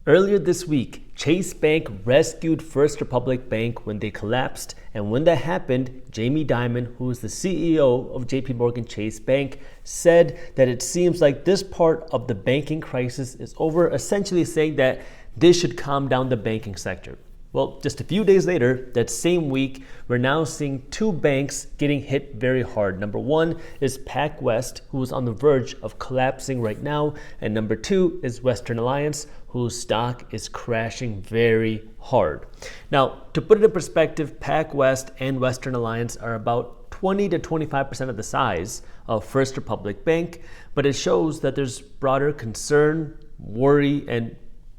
Earlier this week, Chase Bank rescued First Republic Bank when they collapsed. And when that happened, Jamie Dimon, who is the CEO of JP Morgan Chase Bank, said that it seems like this part of the banking crisis is over, essentially saying that this should calm down the banking sector. Well, just a few days later, that same week, we're now seeing two banks getting hit very hard. Number one is PacWest, who is on the verge of collapsing right now. And number two is Western Alliance, whose stock is crashing very hard. Now, to put it in perspective, PacWest and Western Alliance are about 20 to 25% of the size of First Republic Bank, but it shows that there's broader concern, worry, and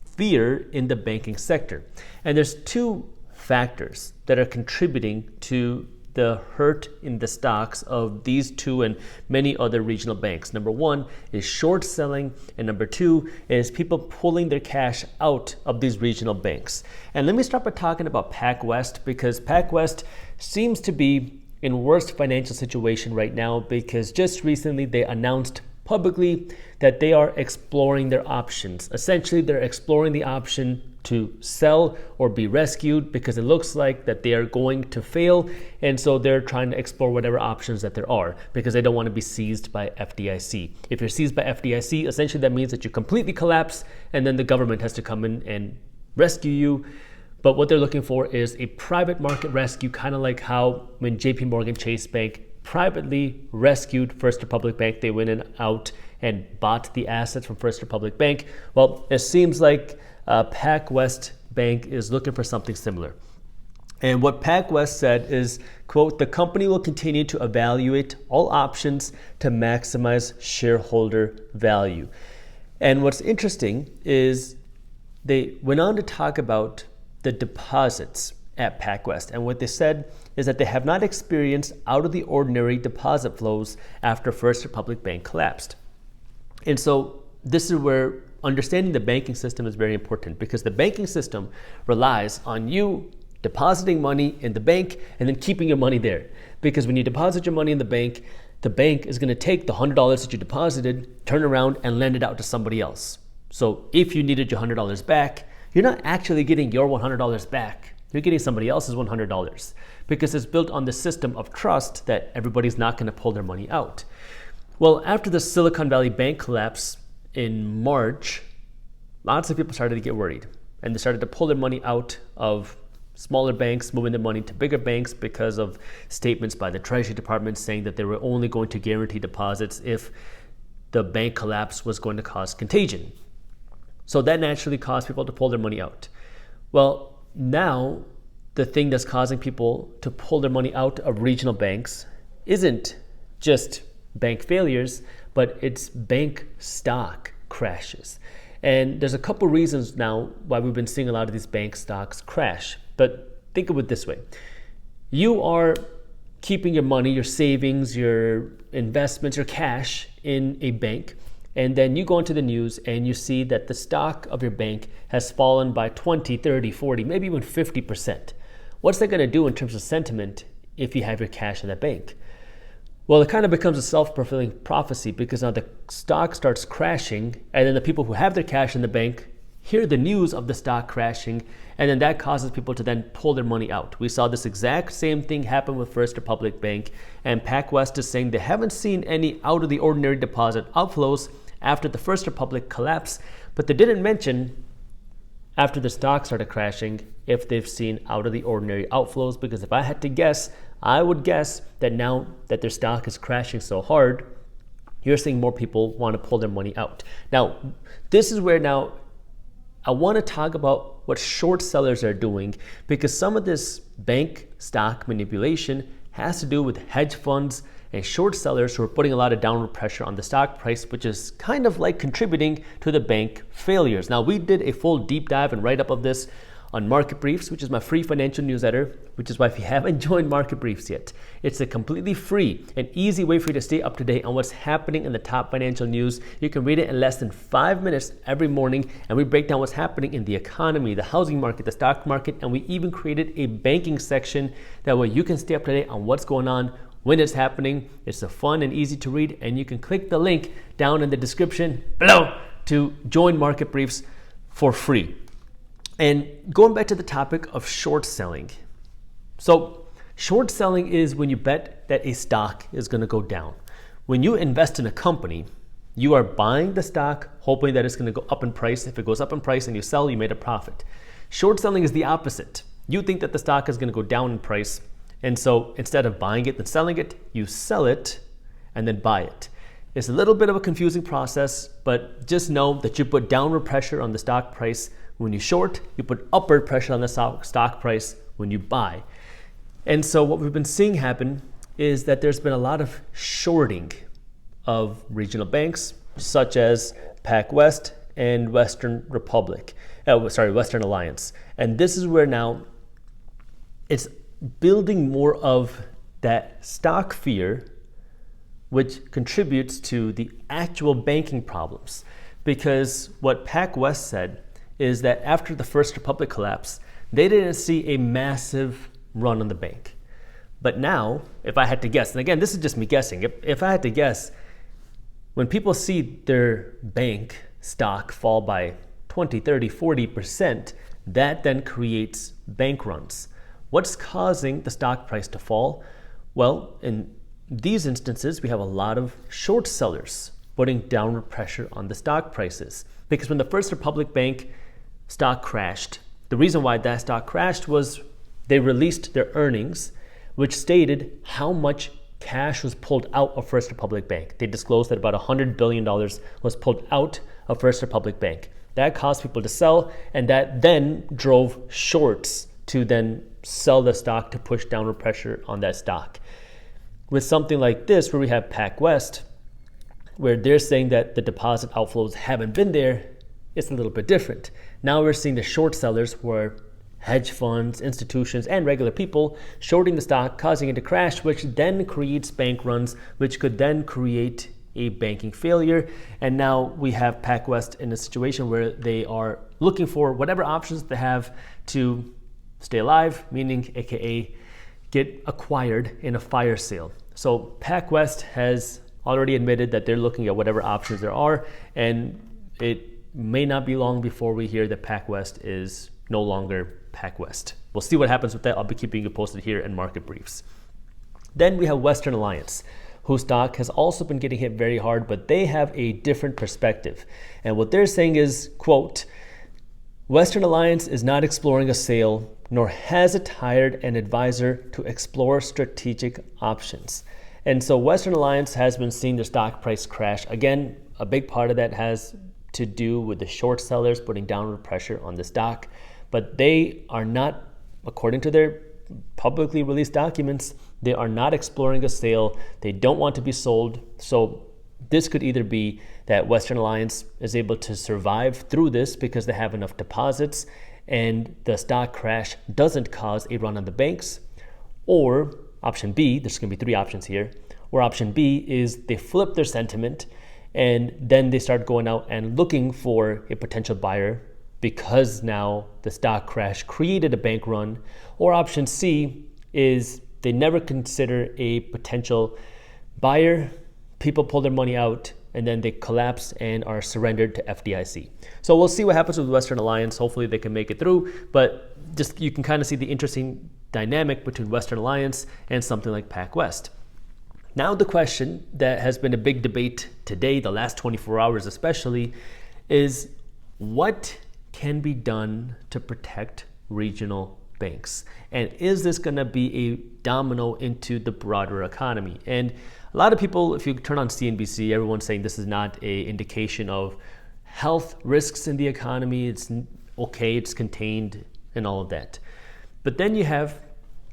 fear in the banking sector. And there's two factors that are contributing to the hurt in the stocks of these two and many other regional banks. Number one is short selling, and number two is people pulling their cash out of these regional banks. And let me start by talking about PacWest, because PacWest seems to be in worst financial situation right now, because just recently they announced publicly that they are exploring their options. Essentially, they're exploring the option to sell or be rescued, because it looks like that they are going to fail. And so they're trying to explore whatever options that there are, because they don't want to be seized by FDIC. If you're seized by FDIC, essentially that means that you completely collapse and then the government has to come in and rescue you. But what they're looking for is a private market rescue, kind of like how when JP Morgan Chase Bank privately rescued First Republic Bank, they went in out and bought the assets from First Republic Bank. Well, it seems like PacWest Bank is looking for something similar. And what PacWest said is, quote, "The company will continue to evaluate all options to maximize shareholder value." And what's interesting is they went on to talk about the deposits at PacWest. And what they said is that they have not experienced out of the ordinary deposit flows after First Republic Bank collapsed. And so this is where understanding the banking system is very important, because the banking system relies on you depositing money in the bank and then keeping your money there. Because when you deposit your money in the bank is going to take the $100 that you deposited, turn around and lend it out to somebody else. So if you needed your $100 back, you're not actually getting your $100 back. You're getting somebody else's $100, because it's built on the system of trust that everybody's not going to pull their money out. Well, after the Silicon Valley Bank collapse in March, lots of people started to get worried, and they started to pull their money out of smaller banks, moving their money to bigger banks because of statements by the Treasury Department saying that they were only going to guarantee deposits if the bank collapse was going to cause contagion. So that naturally caused people to pull their money out. Well, now the thing that's causing people to pull their money out of regional banks isn't just bank failures, but it's bank stock crashes. And there's a couple reasons now why we've been seeing a lot of these bank stocks crash. But think of it this way. You are keeping your money, your savings, your investments, your cash in a bank. And then you go into the news and you see that the stock of your bank has fallen by 20, 30, 40, maybe even 50%. What's that going to do in terms of sentiment if you have your cash in the bank? Well, it kind of becomes a self-fulfilling prophecy, because now the stock starts crashing, and then the people who have their cash in the bank hear the news of the stock crashing, and then that causes people to then pull their money out. We saw this exact same thing happen with First Republic Bank, and PacWest is saying they haven't seen any out of the ordinary deposit outflows after the First Republic collapse, but they didn't mention after the stock started crashing if they've seen out of the ordinary outflows, because if I had to guess, I would guess that now that their stock is crashing so hard, you're seeing more people want to pull their money out. Now, this is where now I want to talk about what short sellers are doing, because some of this bank stock manipulation has to do with hedge funds and short sellers who are putting a lot of downward pressure on the stock price, which is kind of like contributing to the bank failures. Now, we did a full deep dive and write-up of this on Market Briefs, which is my free financial newsletter, which is why if you haven't joined Market Briefs yet, it's a completely free and easy way for you to stay up to date on what's happening in the top financial news. You can read it in less than 5 minutes every morning, and we break down what's happening in the economy, the housing market, the stock market, and we even created a banking section. That way you can stay up to date on what's going on when it's happening. It's a fun and easy to read, and you can click the link down in the description below to join Market Briefs. for free. And going back to the topic of short selling. So short selling is when you bet that a stock is going to go down. When you invest in a company, you are buying the stock hoping that it's going to go up in price. If it goes up in price and you sell, you made a profit. Short selling is the opposite. You think that the stock is going to go down in price, and so instead of buying it and selling it, you sell it and then buy it. It's a little bit of a confusing process, but just know that you put downward pressure on the stock price when you short, you put upward pressure on the stock price when you buy. And so what we've been seeing happen is that there's been a lot of shorting of regional banks, such as PacWest and Western Alliance. And this is where now it's building more of that stock fear, which contributes to the actual banking problems. Because what PacWest said is that after the First Republic collapse, they didn't see a massive run on the bank. But now, if I had to guess, and again, this is just me guessing, if I had to guess, when people see their bank stock fall by 20, 30, 40%, that then creates bank runs. What's causing the stock price to fall? Well, in these instances, we have a lot of short sellers putting downward pressure on the stock prices. Because when the First Republic Bank stock crashed, the reason why that stock crashed was they released their earnings, which stated how much cash was pulled out of First Republic Bank. They disclosed that about $100 billion was pulled out of First Republic Bank. That caused people to sell, and that then drove shorts to then sell the stock to push downward pressure on that stock. With something like this, where we have PacWest, where they're saying that the deposit outflows haven't been there, it's a little bit different. Now we're seeing the short sellers, where hedge funds, institutions, and regular people shorting the stock, causing it to crash, which then creates bank runs, which could then create a banking failure. And now we have PacWest in a situation where they are looking for whatever options they have to stay alive, meaning AKA get acquired in a fire sale. So PacWest has already admitted that they're looking at whatever options there are, and it may not be long before we hear that PacWest is no longer PacWest. We'll see what happens with that. I'll be keeping you posted here in Market Briefs. Then we have Western Alliance, whose stock has also been getting hit very hard, but they have a different perspective. And what they're saying is, quote, Western Alliance is not exploring a sale, nor has it hired an advisor to explore strategic options. And so Western Alliance has been seeing their stock price crash. Again, a big part of that has to do with the short sellers putting downward pressure on the stock. But they are not, according to their publicly released documents, they are not exploring a sale. They don't want to be sold. So this could either be that Western Alliance is able to survive through this because they have enough deposits and the stock crash doesn't cause a run on the banks, or option B, there's going to be three options here, or option B is they flip their sentiment and then they start going out and looking for a potential buyer because now the stock crash created a bank run. Or option C is they never consider a potential buyer, people pull their money out, and then they collapse and are surrendered to FDIC. So we'll see what happens with Western Alliance. Hopefully they can make it through, but just you can kind of see the interesting dynamic between Western Alliance and something like PacWest. Now the question that has been a big debate today, the last 24 hours especially, is what can be done to protect regional banks? And is this going to be a domino into the broader economy? And a lot of people, if you turn on CNBC, everyone's saying this is not an indication of health risks in the economy. It's okay, it's contained and all of that. But then you have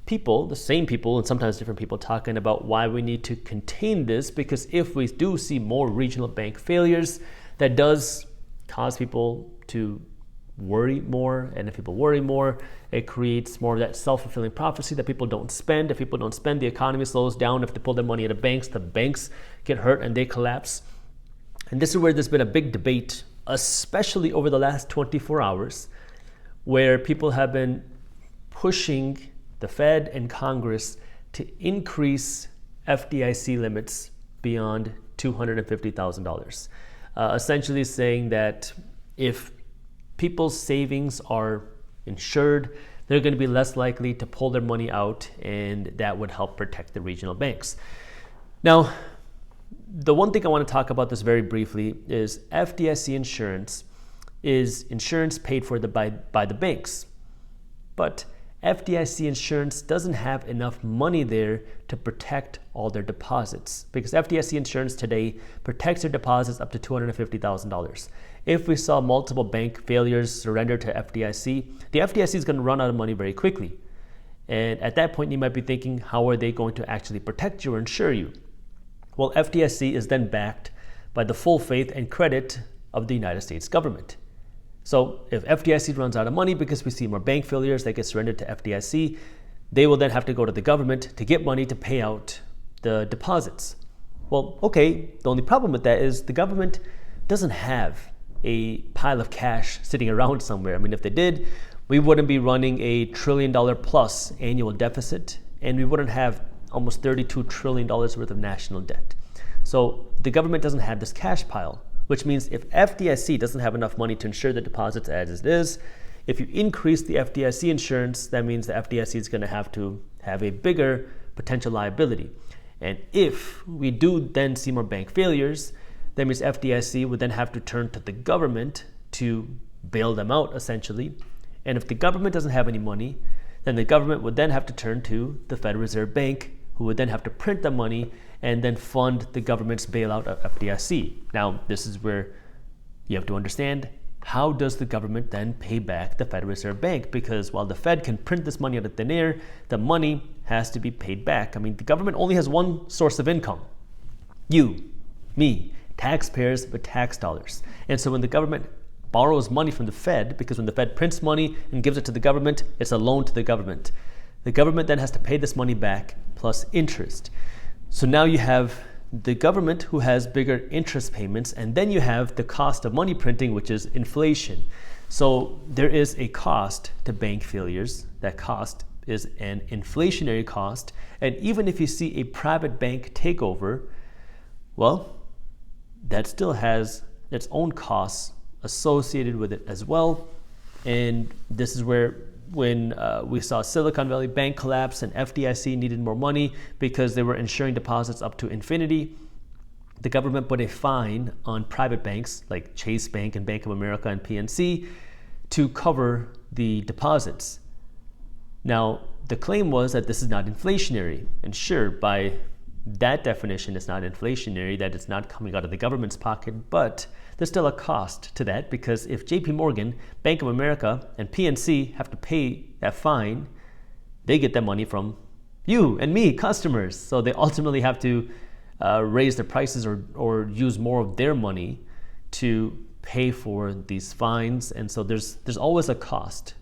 people, the same people and sometimes different people, talking about why we need to contain this, because if we do see more regional bank failures, that does cause people to worry more, and if people worry more, it creates more of that self-fulfilling prophecy that people don't spend. If people don't spend, the economy slows down. If they pull their money out of banks, the banks get hurt and they collapse. And this is where there's been a big debate, especially over the last 24 hours, where people have been pushing the Fed and Congress to increase FDIC limits beyond $250,000. Essentially saying that if people's savings are insured, they're going to be less likely to pull their money out, and that would help protect the regional banks. Now, the one thing I want to talk about this very briefly is FDIC insurance is insurance paid for by the banks. But FDIC insurance doesn't have enough money there to protect all their deposits, because FDIC insurance today protects their deposits up to $250,000. If we saw multiple bank failures surrender to FDIC, the FDIC is going to run out of money very quickly. And at that point, you might be thinking, how are they going to actually protect you or insure you? Well, FDIC is then backed by the full faith and credit of the United States government. So if FDIC runs out of money because we see more bank failures that get surrendered to FDIC, they will then have to go to the government to get money to pay out the deposits. Well, okay, the only problem with that is the government doesn't have a pile of cash sitting around somewhere. I mean, if they did, we wouldn't be running $1 trillion plus annual deficit, and we wouldn't have almost $32 trillion worth of national debt. So the government doesn't have this cash pile, which means if FDIC doesn't have enough money to insure the deposits as it is, if you increase the FDIC insurance, that means the FDIC is going to have a bigger potential liability. And if we do then see more bank failures, that means FDIC would then have to turn to the government to bail them out, essentially. And if the government doesn't have any money, then the government would then have to turn to the Federal Reserve Bank, who would then have to print the money and then fund the government's bailout of FDIC. Now, this is where you have to understand, how does the government then pay back the Federal Reserve Bank? Because while the Fed can print this money out of thin air, the money has to be paid back. I mean, the government only has one source of income. You, me, taxpayers with tax dollars. And so when the government borrows money from the Fed, because when the Fed prints money and gives it to the government, it's a loan to the government. The government then has to pay this money back plus interest. So now you have the government who has bigger interest payments, and then you have the cost of money printing, which is inflation. So there is a cost to bank failures. That cost is an inflationary cost. And even if you see a private bank takeover, well, that still has its own costs associated with it as well. And this is where when we saw Silicon Valley Bank collapse and FDIC needed more money because they were insuring deposits up to infinity, the government put a fine on private banks like Chase Bank and Bank of America and PNC to cover the deposits. Now, the claim was that this is not inflationary. And sure, by that definition, it's not inflationary, that it's not coming out of the government's pocket, but there's still a cost to that, because if JP Morgan, Bank of America, and PNC have to pay that fine, they get that money from you and me, customers. So they ultimately have to raise their prices or use more of their money to pay for these fines. And so there's always a cost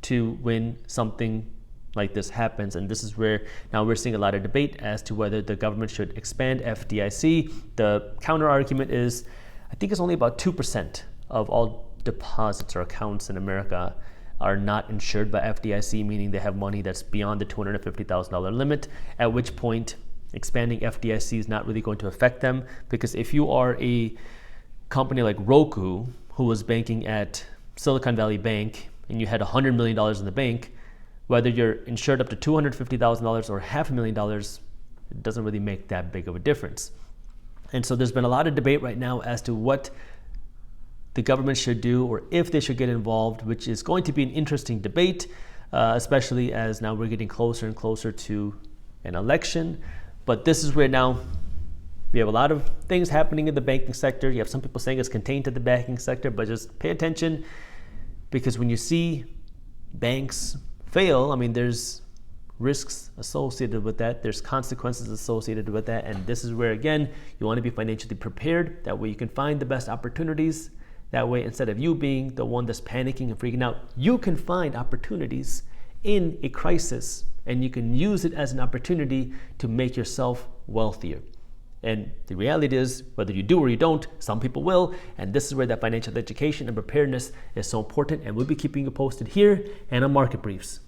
to when something like this happens. And this is where now we're seeing a lot of debate as to whether the government should expand FDIC. The counter argument is, I think it's only about 2% of all deposits or accounts in America are not insured by FDIC, meaning they have money that's beyond the $250,000 limit, at which point expanding FDIC is not really going to affect them. Because if you are a company like Roku, who was banking at Silicon Valley Bank, and you had $100 million in the bank, whether you're insured up to $250,000 or $500,000, it doesn't really make that big of a difference. And so there's been a lot of debate right now as to what the government should do or if they should get involved, which is going to be an interesting debate, especially as now we're getting closer and closer to an election. But this is where now we have a lot of things happening in the banking sector. You have some people saying it's contained to the banking sector, but just pay attention, because when you see banks fail, I mean, there's risks associated with that. There's consequences associated with that. And this is where, again, you want to be financially prepared. That way you can find the best opportunities. That way, instead of you being the one that's panicking and freaking out, you can find opportunities in a crisis, and you can use it as an opportunity to make yourself wealthier. And the reality is, whether you do or you don't, some people will. And this is where that financial education and preparedness is so important. And we'll be keeping you posted here and on Market Briefs.